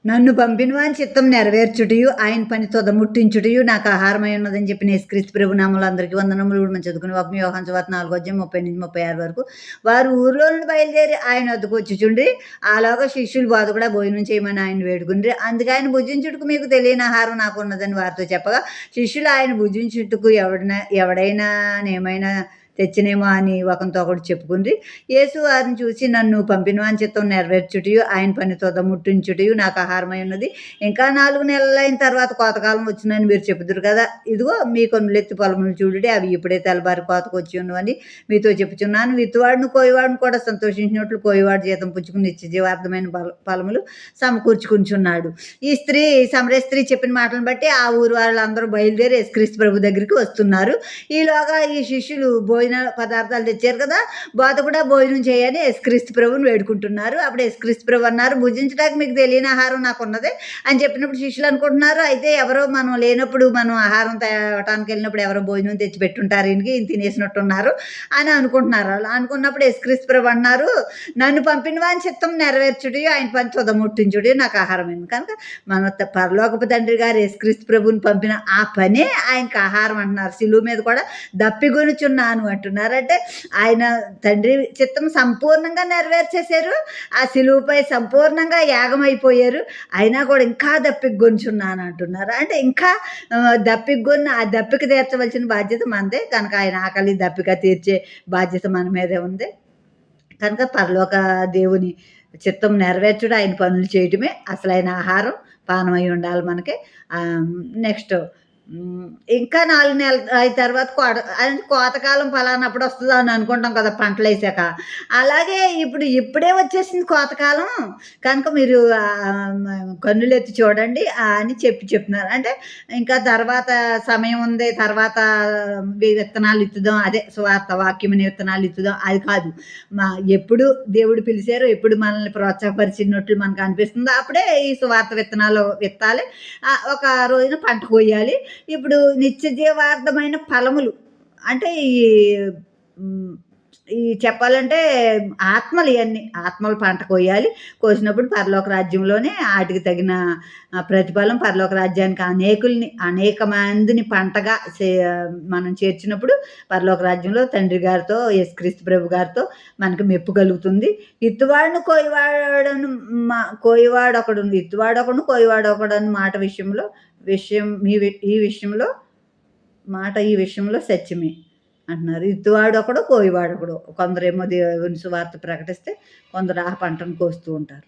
నన్ను పంపినవాని చిత్తం నెరవేర్చుటయు, ఆయన పని తుదముట్టించుటయు నాకు ఆహారమై ఉన్నదని చెప్పిన యేసుక్రీస్తు ప్రభు నామములో అందరికీ వందనములు. ఇప్పుడు మనం చదువుకుని ఒక యోహాను సువార్త 4:30-36 వరకు. వారు ఊర్లో నుండి బయలుదేరి ఆయన వద్దకు వచ్చుచుండ్రి. ఆలోగా శిష్యులు బోధ కూడా భోజనం చేయమని ఆయన వేడుకుండ్రి. అందుకు ఆయన భుజించుటకు మీకు తెలియని ఆహారం నాకు ఉన్నదని వారితో చెప్పగా, శిష్యులు ఆయన భుజించుటకు ఎవడైనా ఏమైనా తెచ్చినేమో అని ఒకరితో ఒకడు చెప్పుకుంది. యేసు వారిని చూసి, నన్ను పంపినవాని చిత్తం నెరవేర్చుటయు, ఆయన పని తుదముట్టించుటయు నాకు ఆహారమై ఉన్నది. ఇంకా 4 నెలలైన తర్వాత కోతకాలం వచ్చునని మీరు చెప్పుదురు కదా. ఇదిగో మీ కన్నులెత్తి పొలములు చూడుడి, అవి ఇప్పుడే తెల్లబారి కోతకు వచ్చి ఉన్నవని మీతో చెప్పుచున్నాను. విత్తువాడును కోయివాడును కూడా సంతోషించినట్లు కోయివాడు జీతం పుచ్చుకుని నిత్య జీవార్థమైన ఫలములు సమకూర్చుకుంటున్నాడు. ఈ సమరయ స్త్రీ చెప్పిన మాటలను బట్టి ఆ ఊరు వాళ్ళందరూ బయలుదేరి యేసుక్రీస్తు ప్రభు దగ్గరికి వస్తున్నారు. ఈలోగా ఈ శిష్యులు భోజన పదార్థాలు తెచ్చారు కదా, బోధ కూడా భోజనం చేయని యేసుక్రీస్తు ప్రభుని వేడుకుంటున్నారు. అప్పుడు యేసుక్రీస్తు ప్రభు అన్నారు, భుజించడానికి మీకు తెలియని ఆహారం నాకు ఉన్నది అని చెప్పినప్పుడు శిష్యులు అనుకుంటున్నారు, అయితే ఎవరో మనం లేనప్పుడు మనం ఆహారం తేవటానికి వెళ్ళినప్పుడు ఎవరో భోజనం తెచ్చి పెట్టుంటారు, ఈయనకి తినేసినట్టున్నారు అని అనుకుంటున్నారు. వాళ్ళు అనుకున్నప్పుడు యేసుక్రీస్తు ప్రభు అన్నారు, నన్ను పంపిన వాని చిత్తం నెరవేర్చుడి, ఆయన పని తుదముట్టించుడి నాకు ఆహారం అయింది. కనుక మన పరలోకపు తండ్రి గారు యేసుక్రీస్తు ప్రభుని పంపిన ఆ పనే ఆయనకు ఆహారం అంటున్నారు. సిలువ మీద కూడా దప్పిగొనుచున్నాను అంటున్నారు. అంటే ఆయన తండ్రి చిత్తం సంపూర్ణంగా నెరవేర్చేశారు. ఆ సిలువపై సంపూర్ణంగా యాగమైపోయారు. అయినా కూడా ఇంకా దప్పిగొంచున్నాను అంటున్నారు. అంటే ఇంకా దప్పిగొన్న ఆ దప్పిక తీర్చవలసిన బాధ్యత మనదే. కనుక ఆయన ఆకలి దప్పిక తీర్చే బాధ్యత మన మీదే ఉంది. కనుక పరలోక దేవుని చిత్తం నెరవేర్చుడు, ఆయన పనులు చేయటమే అసలైన ఆహారం పానమై ఉండాలి మనకి. నెక్స్ట్ ఇంకా 4 నెలలు అయిన తర్వాత కోతకాలం ఫలానప్పుడు వస్తుందా అని అనుకుంటాం కదా పంటలు వేసాక. అలాగే ఇప్పుడే వచ్చేసింది కోతకాలం, కనుక మీరు కన్నులెత్తి చూడండి అని చెప్తున్నారు. అంటే ఇంకా తర్వాత సమయం ఉంది, తర్వాత విత్తనాలు ఇత్తుదాం, అదే సువార్త వాక్యమని విత్తనాలు ఇత్తుదాం అది కాదు. ఎప్పుడు దేవుడు పిలిచారో, ఎప్పుడు మనల్ని ప్రోత్సాహపరిచినట్లు మనకు అనిపిస్తుందో అప్పుడే ఈ సువార్త విత్తనాలు విత్తాలి. ఒక రోజున పంట కొయ్యాలి. ఇప్పుడు నిత్య జీవార్థమైన ఫలములు అంటే ఈ చెప్పాలంటే ఆత్మలు, ఇవన్నీ ఆత్మలు పంట కోయాలి. కోసినప్పుడు పరలోక రాజ్యంలోనే వాటికి తగిన ప్రతిఫలం పరలోక రాజ్యానికి అనేక మందిని పంటగా మనం చేర్చినప్పుడు పరలోక రాజ్యంలో తండ్రి గారితో, యేసుక్రీస్తు ప్రభు గారితో మనకు మెప్పు కలుగుతుంది. ఇత్తువాడును కోయివాడు ఒకడు, ఇత్తువాడు ఒకడు కోయివాడు ఒకడు అని ఈ విషయంలో సత్యమే అంటున్నారు. ఇత్తువాడు ఒకడు కోయివాడు ఒకడు. కొందరేమో దేవుని సువార్త ప్రకటిస్తే, కొందరు ఆ పంటను కోస్తూ ఉంటారు.